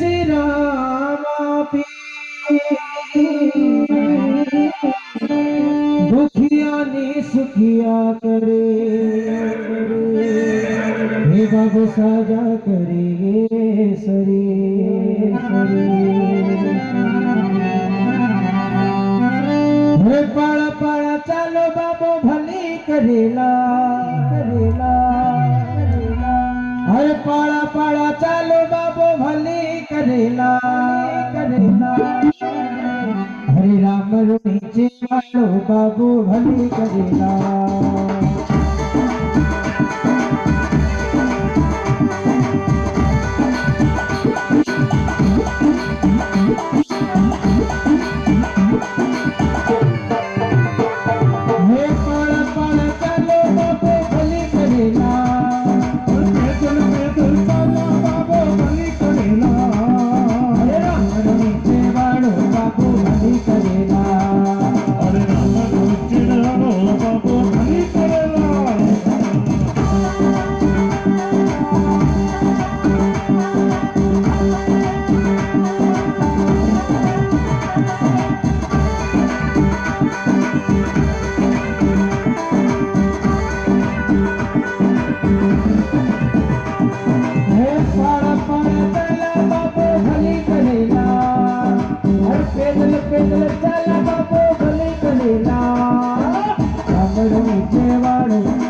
श्री राम दुखिया ने सुखिया करे हे बाबू साजा करे सरे हे पाड़ा पाड़ा चालो बाबू भली करेला हरे पाड़ा पाड़ा चालो बाबू भली करेला हरे राम नीचे वालो बाबू भली करेला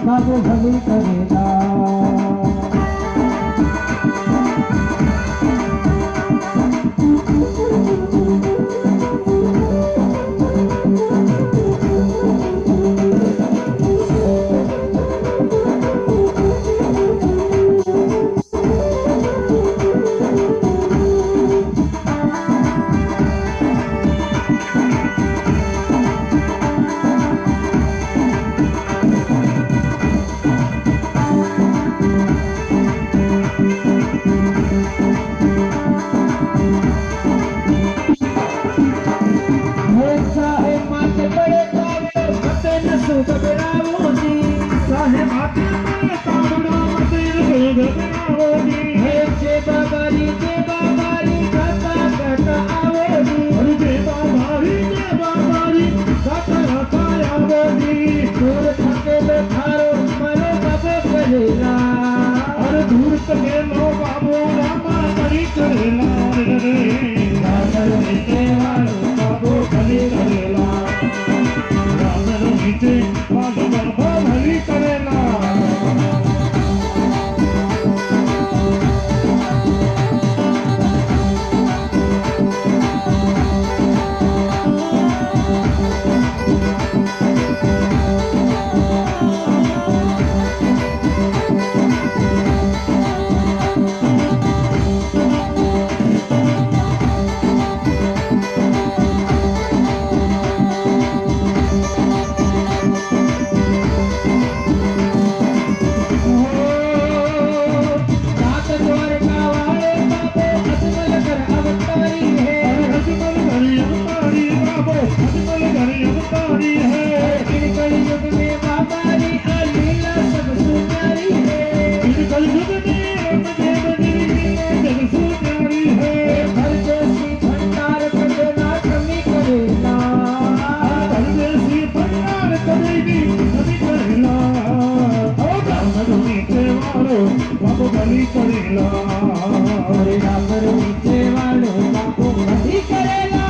बाबू भली करेला दूर सके लो बाबू रामा बड़ी करेला बाबू भली करेला राम नीचे बाबू भली करेला बाबू भली करेला हरे राम नीचे वालो बाबू भली करेला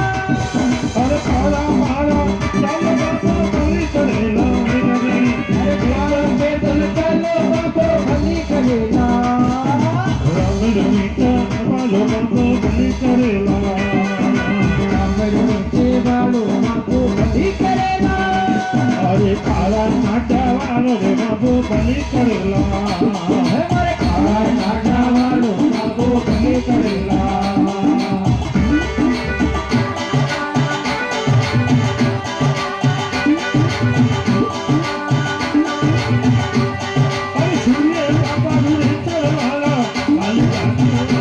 अरे काला मारा चलो बाबू भली करेला अरे प्यारा पैदल चलो बाबू भली करेला राम नीचे वालो बाबू भली करेला राम नीचे वालो बाबू भली करेला अरे काला नाटा वालो बाबू भली करेला Hãy subscribe cho kênh Ghiền Mì Gõ để không bỏ lỡ những video hấp dẫn.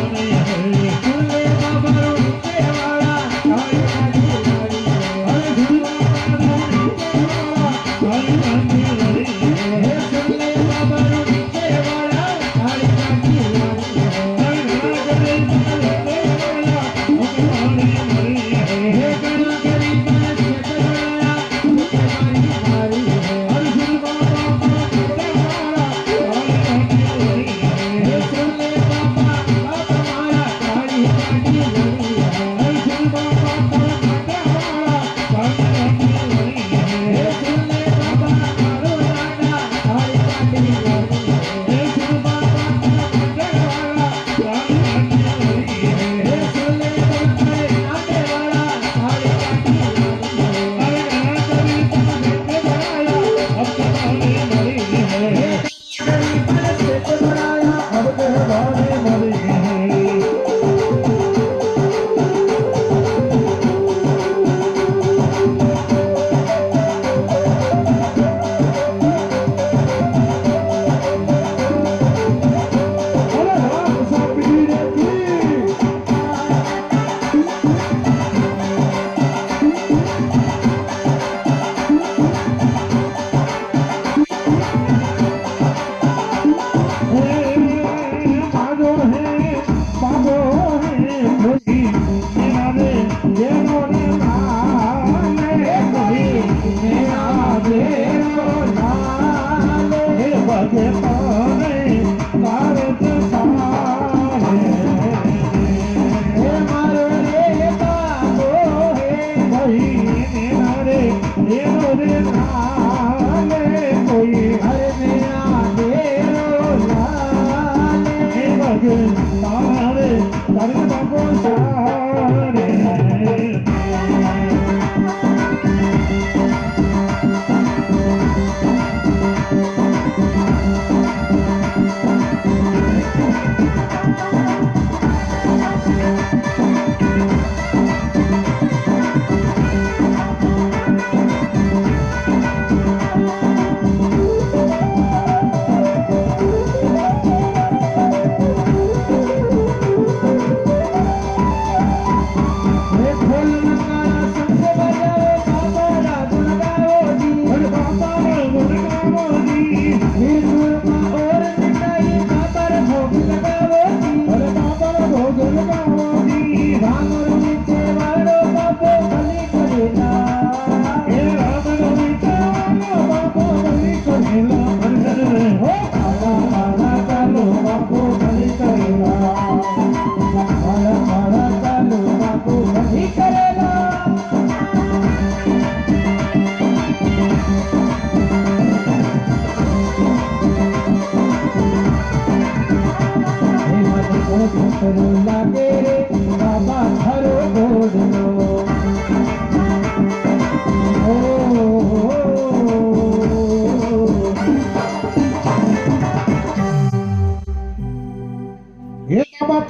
लागे तारे तारे बाबो सारे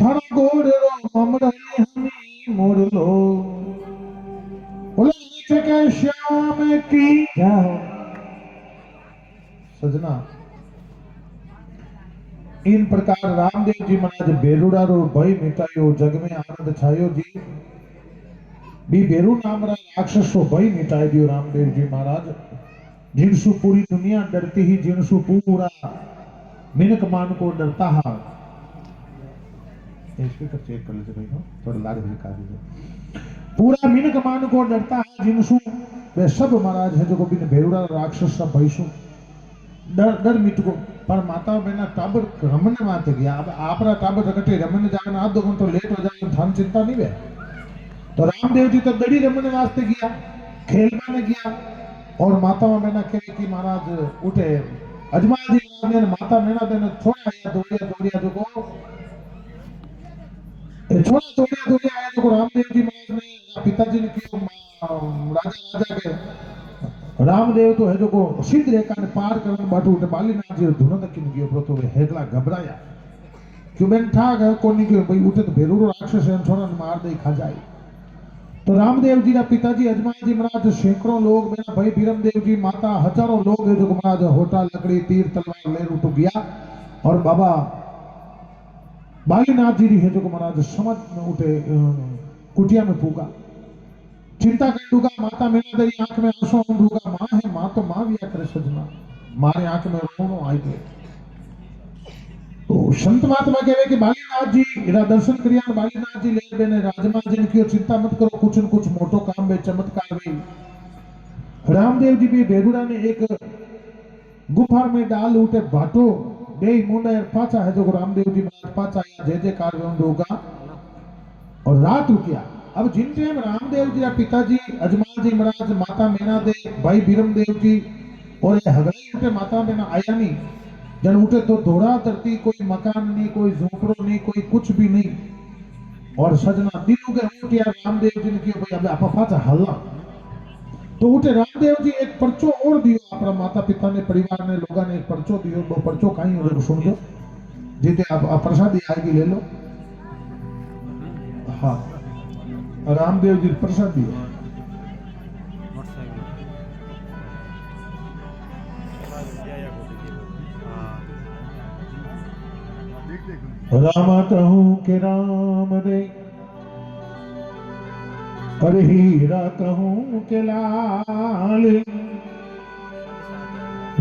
थारा गोड़ ममरली हमी मोरलो बोले के श्याम की क्या हो सजना। इन प्रकार रामदेव जी महाराज बेरुड़ा रो भय मिटायो जग में आनंद छायो जी बी बेरु नाम रा राक्षस रो भय मिटाई दियो रामदेव जी महाराज जिनसु पूरी दुनिया डरती ही जिनसु पूरा मिनक मान को डरता है। स्पीकर चेक कर लीजिए भाई थोड़ा लाग दिखा दीजिए। पूरा मिनक मान को डरता है जिनसु वे सब महाराज है जो बिन बेरुड़ा राक्षस सब भयसु डर डर मिट को पर माता बेना टाबर रमन माते गया। अब आपरा टाबर रकटे रमन जाने आध दो घंटा लेट हो जाए धन चिंता नहीं वे तो रामदेव जी तो दड़ी रमन वास्ते गया खेलने में गया और माता बेना कहे कि महाराज उठे अजमा जी ने माता बेना देने छोड़ा या दौड़िया जो को छोड़ा दौड़िया आया जो रामदेव जी महाराज ने पिताजी ने की राजा के रामदेव तो है जो को सिद्ध रेखा ने पार करने बाटू उठे बालीनाथ जी धुन तक किन गयो प्रतो वे हेगला घबराया क्यों बेन ठाक है कोनी क्यों भाई उठे तो बेरूरो राक्षस है छोरा ने मार दे खा जाए। तो रामदेव जी रा पिताजी अजमाल जी महाराज सैकड़ों लोग मेरा भाई बीरमदेव जी माता हजारों लोग है जो महाराज होटा लकड़ी तीर तलवार ले उठ गया और बाबा बालीनाथ जी है जो महाराज समझ में उठे कुटिया में फूका चिंता कर दूंगा माता मेरा तेरी आंख में आंसू दूंगा माँ है माँ तो माँ भी करे सजना मारे आंख में रोनो आई गए। तो संत महात्मा कहे कि बालीनाथ जी इरा दर्शन करिया बालीनाथ जी ले बेने राजमा जी की चिंता मत करो कुछ न कुछ मोटो काम बे चमत्कार बे। रामदेव जी भी बेगुड़ा ने एक गुफा में डाल उठे बाटो दे मुंडा पाचा है जो रामदेव जी महाराज पाचा या जय जयकार होगा और रात रुकिया। अब जिन टाइम रामदेव जी पिताजी अजमाल जी महाराज माता मीना दे भाई बीरमदेव जी और ये हगलाई उठे माता मीना आया नहीं जन उठे तो दौड़ा धरती कोई मकान नहीं कोई झोपड़ो नहीं कोई कुछ भी नहीं और सजना दिल के उठिया रामदेव जी ने किया भाई अब आप पाचा हल्ला तो उठे रामदेव जी एक पर्चो और दियो अपना माता पिता ने परिवार ने लोगों ने एक पर्चो दियो वो पर्चो कहीं हो सुन दो जीते आप प्रसादी आएगी ले लो। हाँ रामदेव जी प्रसाद दिया रामा कहूं के राम दे और हीरा कहूं के लाल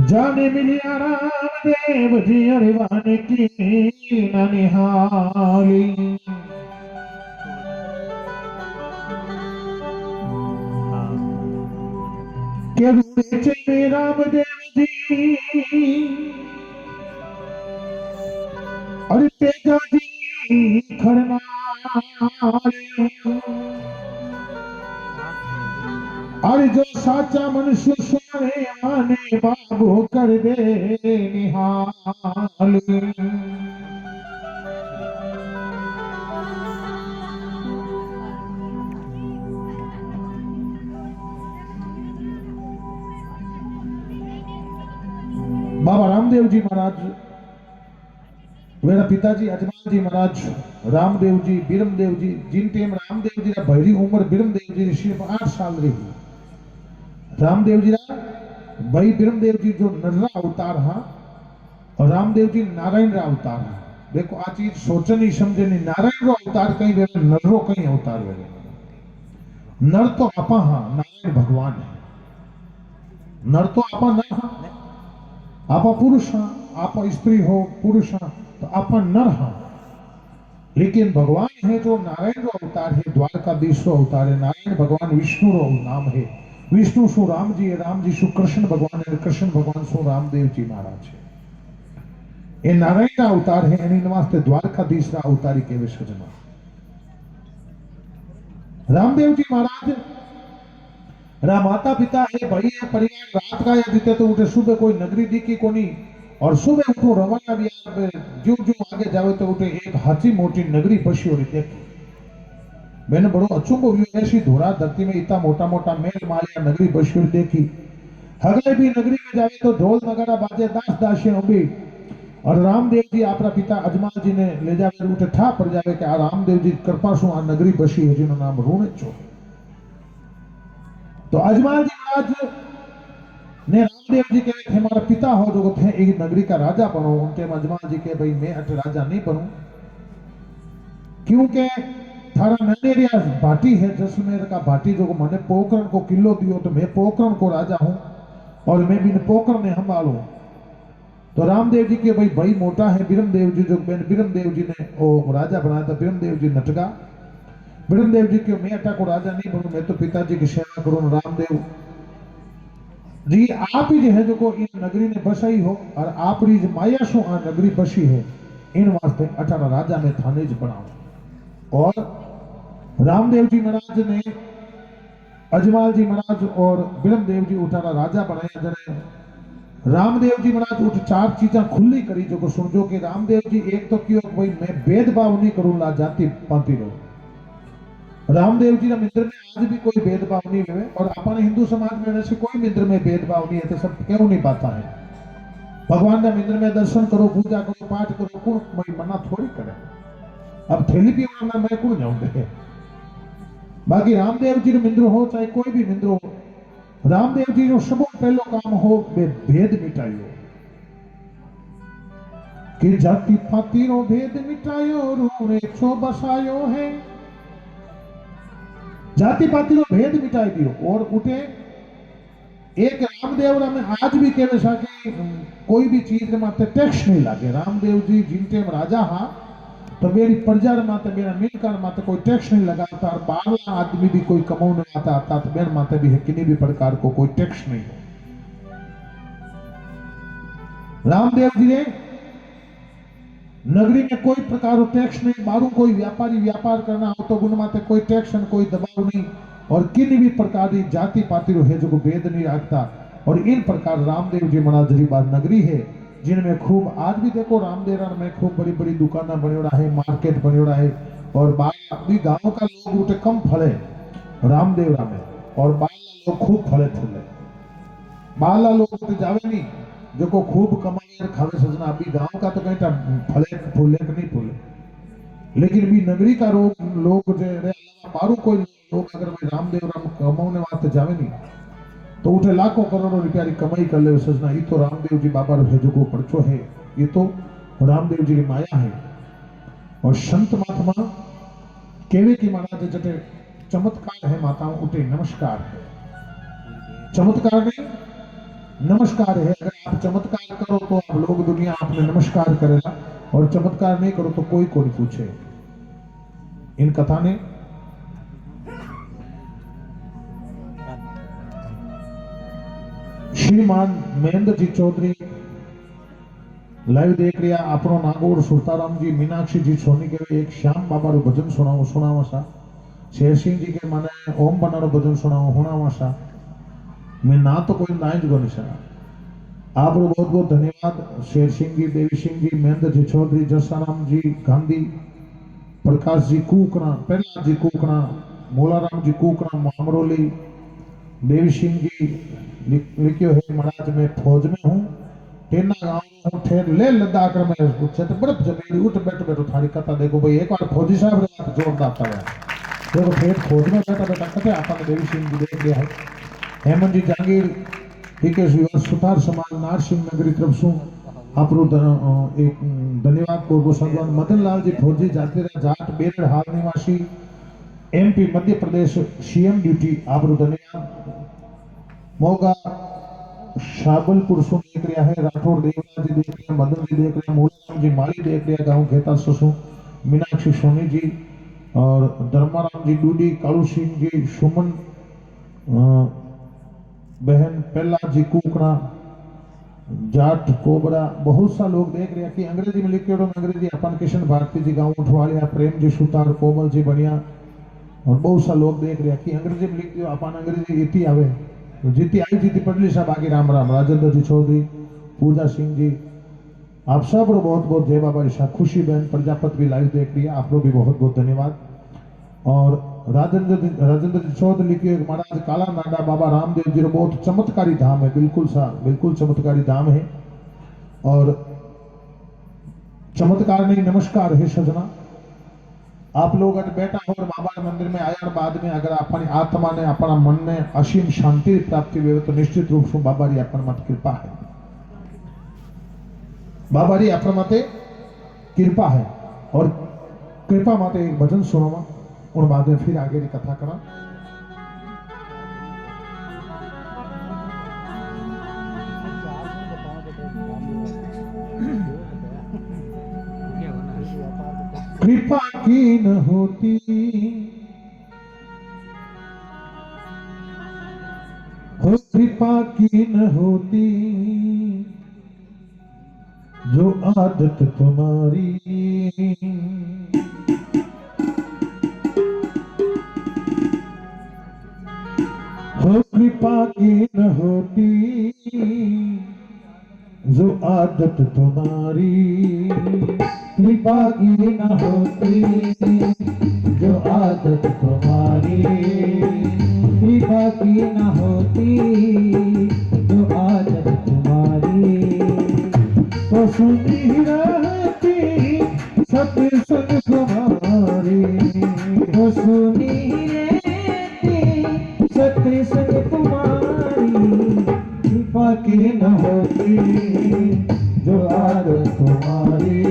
जाने मिलिया राम देव जी अरिवान की ननिहाली के रूपे चले रामदेव जी और तेजा जी खड़ना और जो साचा मनुष्य सुने आने बाबू कर दे निहाल रामदेव जी महाराज, मेरा पिताजी अजमाल जी महाराज, रामदेव जी, बीरमदेव जी, जिन टाइम रामदेव जी भैरी उम्र बीरमदेव जी सिर्फ 8 साल रही। रामदेव जी भाई बीरमदेव जी जो नररा अवतार हा और रामदेव जी नारायण रा अवतार हा। देखो आ चीज सोचनी समझनी, नारायण रो अवतार कहीं वेले, नर रो कहीं अवतार वेले। नर तो आपा हा, नारायण भगवान है। नर तो आपा न हा, आपा पुरुष हा, आपा स्त्री हो पुरुष हा, तो आपा नर हा। लेकिन भगवान है जो नारायण रो अवतार है, द्वारकाधीश रो अवतार है। नारायण भगवान विष्णु रो नाम है। विष्णु सु राम जी है, राम जी सु कृष्ण भगवान है, कृष्ण भगवान सु रामदेव जी महाराज है। ये नारायण का अवतार है, एनी वास्ते द्वारकाधीश रा अवतारी केवे सजना। रामदेव जी महाराज रा माता पिता है, भाई है, परिवार रात का या जीते तो उठे सुबह कोई नगरी दिखी कोनी, और सुबह उठो रवाना भी जो जो आगे जावे तो उठे एक हाथी मोटी नगरी बसी और देखी। मैंने बड़ो अचंभो हुआ, ऐसी धोरा धरती में इतना मोटा मोटा मेल मालिया नगरी बसी और देखी। हगले भी नगरी में जावे तो ढोल नगारा बाजे, दास दासी अंबी, और रामदेव जी अपना पिता अजमाल जी ने ले जाकर उठे ठा पड़ जावे कि आ रामदेव जी कृपा सु आ नगरी बसी है जिनो नाम रूणेचो। तो अजमाल जी महाराज ने रामदेव जी के थे हमारा पिता हो जो थे एक नगरी का राजा बनो। उनके अजमाल जी के भाई मैं अट राजा नहीं बनूं, क्योंकि थारा ननेरिया भाटी है, जैसलमेर का भाटी जो मैंने पोखरण को किलो दियो तो मैं पोखरण को राजा हूं और मैं भी पोखरण ने संभालू। तो रामदेव जी के भाई मोटा है बीरमदेव जी, जो बीरमदेव जी ने वो राजा बनाया था। बीरमदेव जी नटगा, बीरमदेव जी के मैं अटा को राजा नहीं बनू, मैं तो पिताजी की सेवा करूं। रामदेव जी आप ही जो है जो को इन नगरी ने बसाई हो और आप री माया सु आ नगरी बसी है, इन वास्ते अठारा राजा में थाने ज बनाओ। और रामदेव जी महाराज ने अजमाल जी महाराज और बीरमदेव जी उठारा राजा बनाया। जने रामदेव जी महाराज उठ 4 चीजा खुली करी जो को सुनजो कि रामदेव जी एक तो क्यों भाई मैं भेदभाव नहीं करूं ला जाति पाति रो। रामदेव जी मंदिर में आज भी कोई भेदभाव नहीं है, और अपने हिंदू समाज में वैसे कोई मंदिर में भेदभाव नहीं है, तो सब क्यों नहीं पाता है। भगवान के मंदिर में दर्शन करो, पूजा करो, पाठ करो, कौन भाई मना थोड़ी करे। अब थैली पीवाना मैं कौन जाऊंगे। बाकी रामदेव जी मंदिर हो चाहे कोई भी मंदिर हो, रामदेव जी जो सब पहलो काम हो भेद मिटायो कि जाति पाति रो भेद मिटायो, रूणे छो बसायो है। जाति पाति रो भेद मिटाई दियो। और उठे एक रामदेव में आज भी कहे सा कि कोई भी चीज माते टैक्स नहीं लागे। रामदेव जी जिन टाइम राजा हा तो मेरी प्रजा माते मेरा मिलकर माते कोई टैक्स नहीं लगाता, और 12 आदमी भी कोई कमाने आता आता तो मेरे माते भी किसी भी प्रकार को कोई टैक्स नहीं हो। रामदेव जी ने नगरी में कोई प्रकार टैक्स नहीं, मारू कोई व्यापारी व्यापार करना हो तो गुण माते कोई टैक्स कोई दबाव नहीं, और किसी भी प्रकार की जाति पाति है जो भेद नहीं रखता। और इन प्रकार रामदेव जी महाराज जी बात नगरी है जिनमें खूब आज भी देखो रामदेव में खूब बड़ी बड़ी दुकाना बनेड़ा है, मार्केट बनेड़ा है, और भी गांव का लोग उठे कम फले रामदेव में, और बाला लोग खूब फले फूले। बाला लोग उठे जावे नहीं जो को खूब कमाए खावे सजना। अभी गांव का तो कहीं फले फूले नहीं फूले, लेकिन भी नगरी का लोग जो मारू कोई लोग अगर भाई रामदेव राम कमाने वास्ते जावे नहीं तो उठे लाखों करोड़ों रुपया की कमाई कर ले सजना। ये तो रामदेव जी बाबा है जो को पर्चो है, ये तो रामदेव जी की माया है। और संत महात्मा केवे की महाराज जटे चमत्कार है, माताओं उठे नमस्कार है। चमत्कार नहीं नमस्कार है। अगर आप चमत्कार करो तो आप लोग दुनिया आपने नमस्कार करेगा, और चमत्कार नहीं करो तो कोई कोई पूछे। इन कथा ने श्रीमान महेंद्र जी चौधरी लाइव देख रहा अपनो नागौर सुरताराम जी मीनाक्षी जी सोनी के एक श्याम बाबा रो भजन सुनावा सा। शेर सिंह जी के माने ओम बना रो भजन सुनावा सा। मैं ना तो कोई नाइज बनी सका। आप बहुत बहुत धन्यवाद। शेर सिंह जी, देवी सिंह जी, महेंद्र जी चौधरी, जसाराम जी गांधी, प्रकाश जी कूकना, प्रहलाद जी कूकना, मोलाराम जी कूकना, अमरोली, देवी सिंह जी लिखियो है महाराज मैं फौज में हूँ टेना गांव हूं ठेर ले लद्दाख में पूछे तो बर्फ जमेरी उठ बैठ बैठो थारी कथा देखो भाई एक बार फौजी साहब ने बात जोरदार था देखो ठेर फौज में बैठा बैठा कथे आपने देवी सिंह जी देख लिया है हेमंत जी जागीर ठीक है सुतार समाज नार सिंह नगरी तरफ सु आपरो एक धन्यवाद को सगवान मदन लाल जी फौजी जाते रहे जाट बेरड़ हाल निवासी MP Madhya Pradesh CM duty आपरो धन्यवाद मोगा शाबलपुर सुन देख रहा है राठौर देवराज जी देख रहे हैं मदन जी देख रहे हैं मूलाराम जी माली देख रहे हैं गांव घेता ससु मीनाक्षी सोनी जी और धर्माराम जी डूडी कालू सिंह जी सुमन बहन पहला जी कुकड़ा जाट कोबरा बहुत सा लोग देख रहे हैं कि अंग्रेजी में लिखे अंग्रेजी अपन किशन भारती जी गांव उठवालिया प्रेम जी सुतार कोमल जी बढ़िया और बहुत सा लोग देख रहे हैं कि अंग्रेजी में लिख दियो अपन अंग्रेजी इति आवे तो जीती आई जीती पडली साहब बाकी राम राम राजेंद्र जी चौधरी पूजा सिंह जी आप सब बहुत बहुत जय बाबा ऋषा खुशी बहन प्रजापति भी लाइव देख रही है आप लोग भी बहुत बहुत धन्यवाद और राजेंद्र जी चौधरी लिखिए महाराज काला नाडा बाबा रामदेव जी बहुत चमत्कारी धाम है बिल्कुल चमत्कारी धाम है और चमत्कार नहीं नमस्कार है सजना आप लोग अगर बैठा हो और बाबा मंदिर में आया और बाद में अगर अपनी आत्मा ने अपना मन ने असीम शांति प्राप्ति हुई तो निश्चित रूप से बाबा री अपन मत कृपा है बाबा री अपन मते कृपा है और कृपा माते एक भजन सुनावा और बाद में फिर आगे की कथा करा कृपा की न होती हो कृपा की न होती जो आदत तुम्हारी हो कृपा की न होती जो आदत तुम्हारी कृपा की न होती जो आदत तुम्हारी कृपा की न होती जो आदत तुम्हारी तो सुनी रहती सत्संग तुम्हारी तो सुनी रहती सत्संग तुम्हारी कृपा की न होती जो आदत तुम्हारी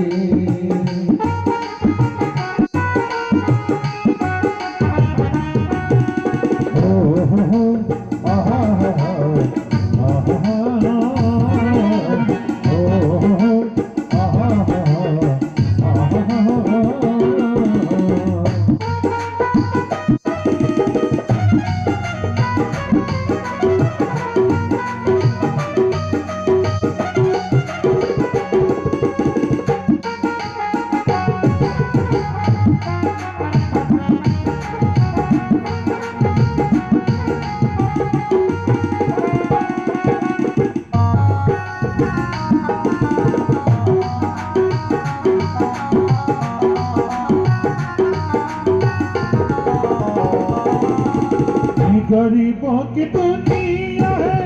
गरीबों की दुनिया है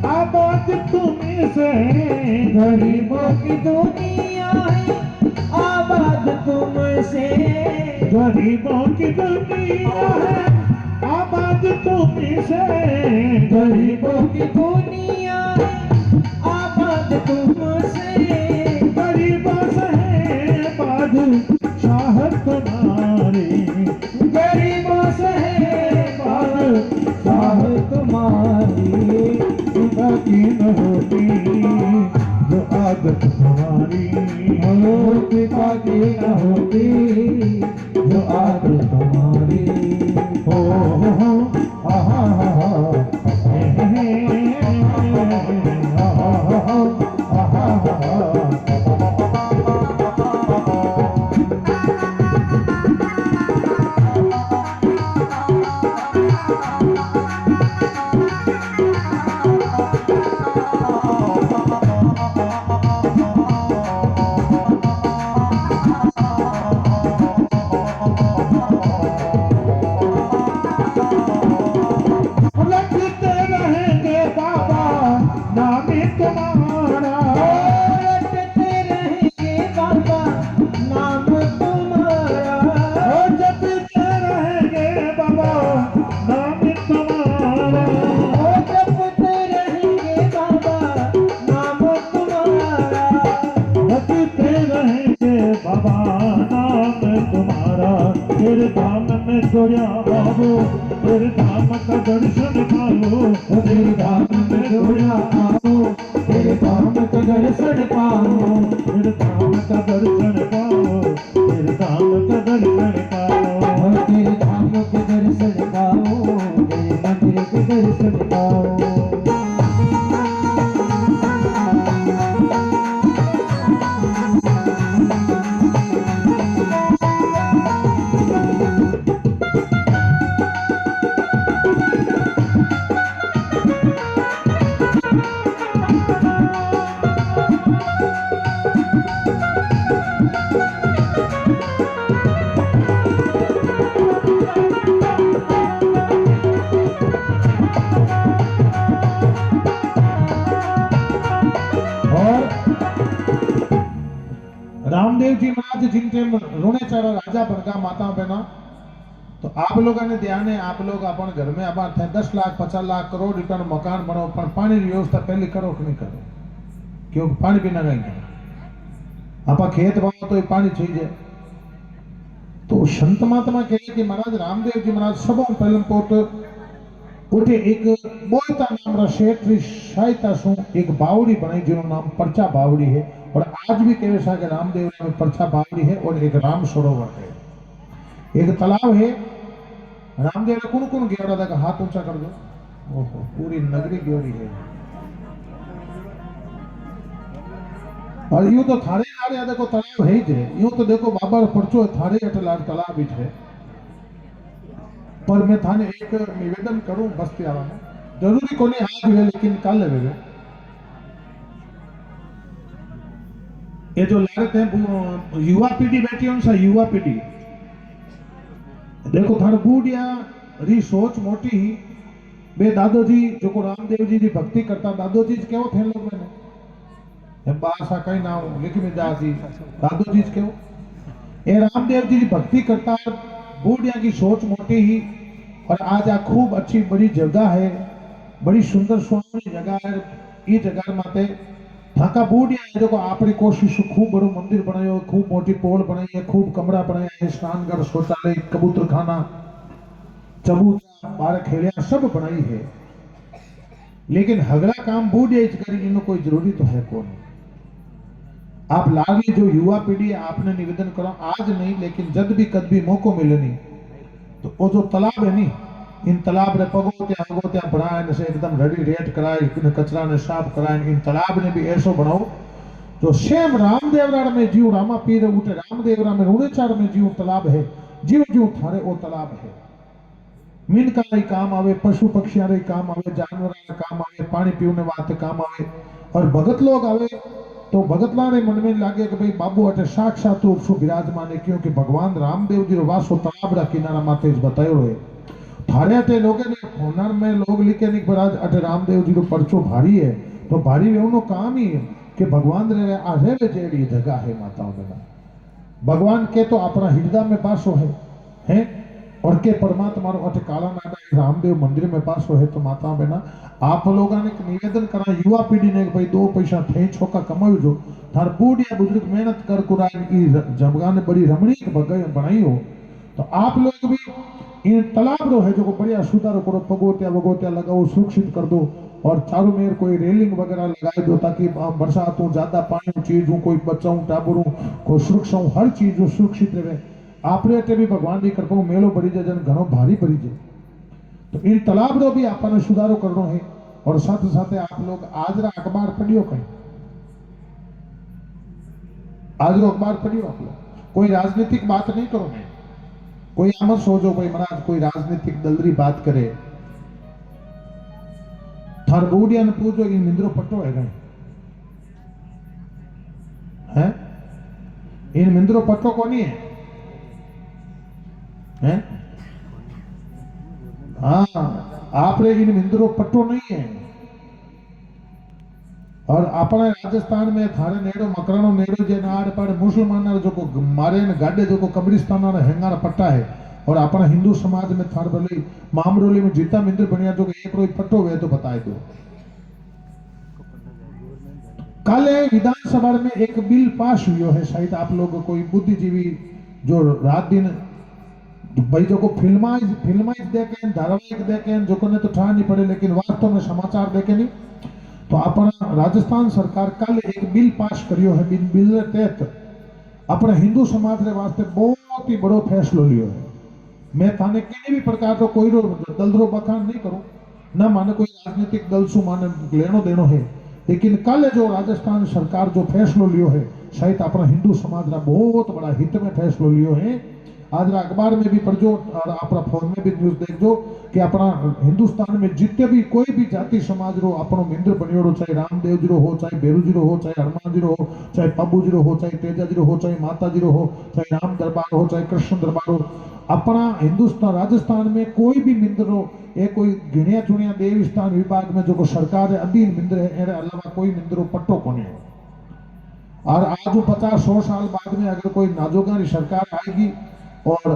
आबाद तुम्हें से गरीबों की दुनिया है आबाद तुमसे गरीबों की दुनिया है आबाद तुमसे गरीबों की दुनिया है आबाद तुमसे गरीबों से है बादशाह तुम्हारी गरीबों से शाह तुम्हारी कृपा की न होती जो आदत तुम्हारी कृपा की न होती जो आदत तुम्हारी हो आहा तेरे धाम में गोया आओ, तेरे धाम का दर्शन पाओ, तेरे धाम में गोया आओ, तेरे धाम का दर्शन पाओ, तेरे धाम का दर्शन पाओ, तेरे धाम का दर्शन पाओ, तेरे धाम के दर्शन पाओ, तेरे मंदिर के दर्शन पाओ। रामदेव जी महाराज जिनके रुणेचर राजा बनगा माता बहना, तो आप लोगों ने ध्यान है, आप लोग अपन घर में अब थे 10 लाख 50 लाख करोड़ रुपया मकान बनो, पर पानी की व्यवस्था पहले करो कि नहीं करो? क्यों पानी बिना नहीं करो? आप खेत बाओ तो पानी चाहिए। तो संत महात्मा कहे कि महाराज रामदेव जी महाराज सब पहले पोत उठे एक बोलता नाम रा क्षेत्रीय सहायता सु एक बावड़ी बनाई जिनो नाम परचा बावड़ी है, और आज भी कहे सा कि रामदेव में परछा बावड़ी है और एक राम सरोवर है, एक तालाब है। रामदेव ने कौन कौन गेवड़ा था? हाथ ऊंचा कर दो। ओहो, पूरी नगरी गेवड़ी है। और यूं तो थारे लाड़े देखो तालाब है ही है, यूं तो देखो बाबा परचो है थारे अटलाड़ तालाब ही है। पर मैं थाने एक निवेदन करूं बस्ती आवा में, जरूरी कोने आज हुए लेकिन कल हुए। ये जो लाड़ते हैं युवा पीढ़ी बैठी है, युवा पीढ़ी देखो थाने बूढ़िया री सोच मोटी ही बे दादोजी जो को रामदेव जी की भक्ति करता, दादोजी केवो थे लोग मैंने बासा कई ना लिखी में जाती दादोजी केवो ये रामदेव जी की भक्ति करता, बूढ़िया की सोच मोटी ही। और आज आ खूब अच्छी बड़ी जगह है, बड़ी सुंदर सुहावनी जगह है। ये जगह माते थाका बूढ़िया है जो आपरी कोशिश खूब बड़ो मंदिर बनायो, खूब मोटी पोल बनाई है, खूब कमरा बनाया है, स्नानघर शौचालय कबूतर खाना चबूतरा बार खेलिया सब बनाई है। लेकिन हगला काम बूढ़िया करी इनो कोई जरूरी तो है कौन? आप लागी जो युवा पीढ़ी है आपने निवेदन करो, आज नहीं लेकिन जब भी कद भी मौको मिले नहीं तो वो जो तालाब है नी, इन तालाब ने पगोत्या अगोत्या बनाए से एकदम रेडी रेट कराए, इन कचरा ने साफ कराए, इन तालाब ने भी ऐसो बनाओ जो सेम रामदेवरा में जीव रामा पीर उठे रामदेवरा में रुणेचार में जीव तालाब है, जीव जीव थारे वो तालाब है। मीनका रे काम आवे, पशु पक्षियां रे काम आवे, जानवर रे काम आवे, पानी पीने वास्ते काम आवे। और भगत लोग आवे तो भगतला रे मन में लागे कि भाई बाबू अटे साक्षात रूप से विराजमान है, क्योंकि भगवान रामदेव जी रो वासो तालाब रा किनारा माते बतायो है। थारे अटे लोगे ने होनर में लोग लिखे नहीं पर आज अटे रामदेव जी रो परचो भारी है, तो भारी वेवनो काम ही है कि भगवान रे आ रेवे जेड़ी जगह है माताओं में। भगवान के तो अपना हृदय में पासो है और के परमात्मा रो अटे काला नागा रामदेव मंदिर में पासो है। तो माताओं बहना आप लोगों ने निवेदन करा युवा पीढ़ी ने भाई 2 पैसा थे छोका कमायो जो थार बूढ़िया बुजुर्ग मेहनत कर कुराई जगह ने बड़ी रमणीक बनाई हो, तो आप लोग भी इन तालाब रो है जो बढ़िया सुधारो करो, पगोत्या वगोत्या लगाओ, सुरक्षित कर दो और चारों मेर कोई रेलिंग वगैरह लगा दो ताकि बरसात हो ज्यादा पानी चीज हो कोई बच्चाऊ टाबरू कोई सुरक्षा हर चीज जो सुरक्षित रहे। आप भी भगवान की कृपा मेलो बड़ी जाए जन घणो भारी पड़ी जाए, तो इन तालाब रो भी आपने सुधारो करनो है। और साथ साथ आप लोग आज रा अखबार पढ़ियो कहीं, आज रो अखबार पढ़ियो आप लोग, कोई राजनीतिक बात नहीं करो, मैं कोई आमद सोचो भाई महाराज कोई राजनीतिक दलरी बात करे, थार बूढ़िया ने पूछो इन मिंद्रो पट्टो है गए हैं, इन मिंद्रो पट्टो कोनी है हैं? हाँ आप रे इन मिंद्रो पट्टो नहीं है। और अपने राजस्थान में थारे नेड़ो मकरानो नेड़ो जे नाड़ पर मुसलमान जो को मारे ने गाडे जो को कब्रिस्तान ने हेंगार पट्टा है, और अपना हिंदू समाज में थार भले मामरोली में जीता मिंद्र बनिया जो एक रोई पट्टो हुए तो बताए दो। कल विधानसभा में एक बिल पास हुई है, शायद आप लोग कोई बुद्धिजीवी जो रात दिन भाई जो को फिल्माइज देखे धारावाहिक देखे जो को ने तो ठा नहीं पड़े लेकिन वास्तव में समाचार देखे नहीं तो अपना राजस्थान सरकार कल एक बिल पास करियो है बिल के तहत अपने हिंदू समाज के वास्ते बहुत ही बड़ो फैसलो लियो है। मैं थाने किसी भी प्रकार का कोई दलदरो बखान नहीं करूं ना माने कोई राजनीतिक दल सु माने लेनो देनो है लेकिन कल जो राजस्थान सरकार जो फैसलो लियो है शायद अपना हिंदू समाज का बहुत बड़ा हित में फैसलो लियो है। आज अखबार में भी पढ़ो और अपना फोन में भी न्यूज देखो कि अपना हिंदुस्तान में जितने भी कोई भी जाति समाज रो अपनो मिंद्र बनियोड़ो चाहे रामदेव जी रो हो चाहे बेरू जी रो हो चाहे हनुमान जी रो हो चाहे पब्बू जी रो हो चाहे तेजा जी रो हो चाहे माता जी रो हो चाहे राम दरबार हो चाहे कृष्ण दरबार हो अपना हिंदुस्तान राजस्थान में कोई भी मिंद्र हो ये कोई गिणिया चुनिया देव स्थान विभाग में जो को सरकार है अधीन मिंद्र है एरे अलावा कोई मिंद्रो पट्टो कोने है। और आज 50-100 साल बाद में अगर कोई नाजोगारी सरकार आएगी और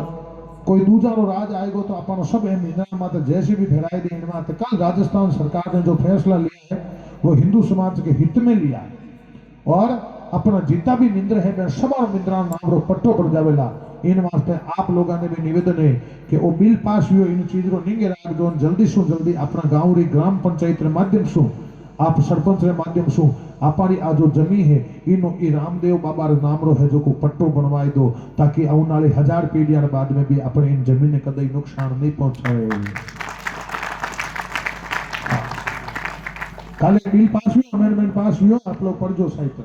कोई दूजा रो राज आएगा तो अपन सब मिंद्रा माते जैसे भी भेड़ाई दे इनमें कल राजस्थान सरकार ने जो फैसला लिया है वो हिंदू समाज के हित में लिया है और अपना जितना भी मिंद्र है मैं सब मिंद्रा नाम रो पट्टो पड़ जावेला इन वास्ते आप लोगों ने भी निवेदन है कि वो बिल पास हुई इन चीज रो निंगे राख दो जल्दी सु जल्दी अपना गांव री ग्राम पंचायत रे माध्यम सु आप सरपंच रे माध्यम सु आपारी आ जो जमी है इनो ई रामदेव बाबा रे नाम रो है जो को पट्टो बनवाई दो ताकि आने वाले 1000 पीढ़ियां बाद में भी अपने इन जमीन ने कदई नुकसान नहीं पहुंचाए। कल बिल पास हुआ अमेंडमेंट पास हुआ आप लोग पढ़ जो साहित्य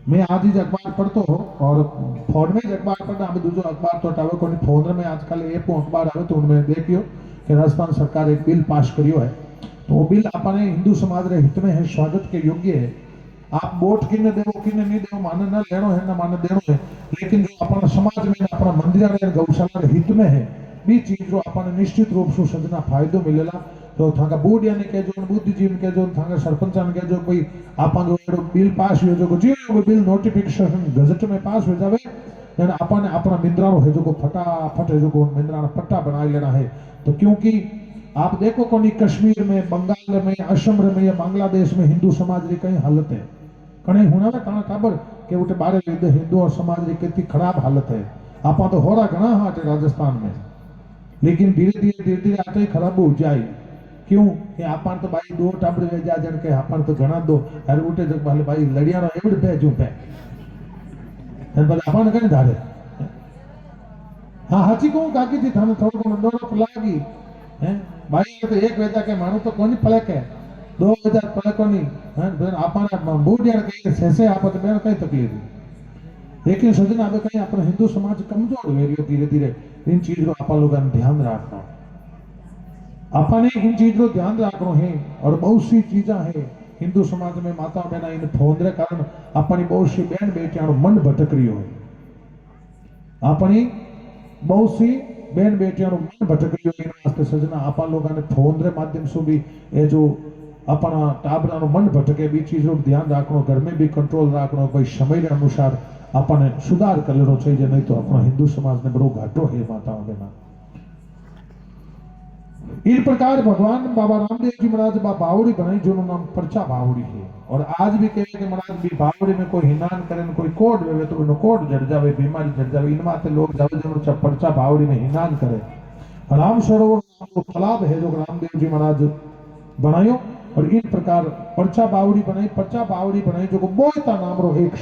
मैं आज ही अखबार पढ़तो हो और फोन में अखबार पढ़ना अभी दूसरा अखबार तो हटावे कोई फोन में आजकल एक अखबार आवे तो उनमें देखियो कि राजस्थान सरकार एक बिल पास करियो है तो वो बिल अपने हिंदू समाज रे हित में है स्वागत के योग्य है। आप वोट किन्ने देवो किन्ने नहीं देवो माने ना लेनो है ना माने देनो है लेकिन जो अपना समाज में अपना मंदिर रे गौशाला रे हित में है बी चीज रो अपने निश्चित रूप से सजना फायदो मिलेला तो थांगा बूढ़िया ने कहो बुद्धिजीवी ने कहो थांगा सरपंच ने कहो कोई आपन जो बिल पास हो जो जी बिल नोटिफिकेशन गजट में पास हो जावे यानी अपन अपना मिंद्रा रो है जो को फटाफट है जो को मिंद्रा ना पट्टा बना लेना है तो क्योंकि आप देखो कोनी कश्मीर में बंगाल में असम में या बांग्लादेश में हिंदू समाज री कई हालत है कहीं होना कहा खबर के उठे बारे हिंदू और समाज री कितनी खराब हालत है आपा तो हो रहा घना हाट राजस्थान में लेकिन धीरे धीरे आते ही खराब हो जाए क्यों कि आपन तो भाई दो टाबड़ वे जा जन के आपन तो घना दो हर उठे जग वाले भाई लड़िया रो एवड पे जो पे हर बल आपन कने धारे हां हाची को काकी थी थाने थोड़ो को नंदोरो लागी हैं भाई तो एक वेजा के मानो तो कोनी पले के 2000 पले कोनी हैं आपन बूढ़िया के सेसे आपत में कई तकलीफ लेकिन सजना अब कहीं अपना हिंदू समाज कमजोर हो रही धीरे धीरे इन चीज रो आपा लोगन ध्यान रखना अपने इन चीज रो ध्यान रखनो है और बहुत सी चीजा है हिंदू समाज में माता बहना इन फोन रे कारण अपनी बहुत सी बहन बेटियां मन भटक रही है अपनी बहुत सी बहन बेटियां मन भटक रही है इन वास्ते सजना आपा लोगन ने फोन रे माध्यम से भी ये जो अपना टाबरा नो मन भटके भी चीज रो ध्यान रखनो घर में भी कंट्रोल रखनो भाई समय के अनुसार अपने सुधार कर लेनो चाहिए नहीं तो अपना हिंदू समाज में बड़ो घाटो है माता बहना। इस प्रकार भगवान बाबा रामदेव जी महाराज बावड़ी बनाई जो नाम पर्चा बावड़ी है और आज भी कहे कि महाराज भी बावड़ी में कोई हिनान करे कोई कोड वेवे तो उनको कोड जड़ जावे बीमारी जड़ जावे इन माते लोग जावे जो पर्चा बावड़ी में हिनान करे। राम सरोवर जो तालाब है जो रामदेव जी महाराज बनायो और इन प्रकार पर्चा बावड़ी बनाई जो को बोयता नाम रो एक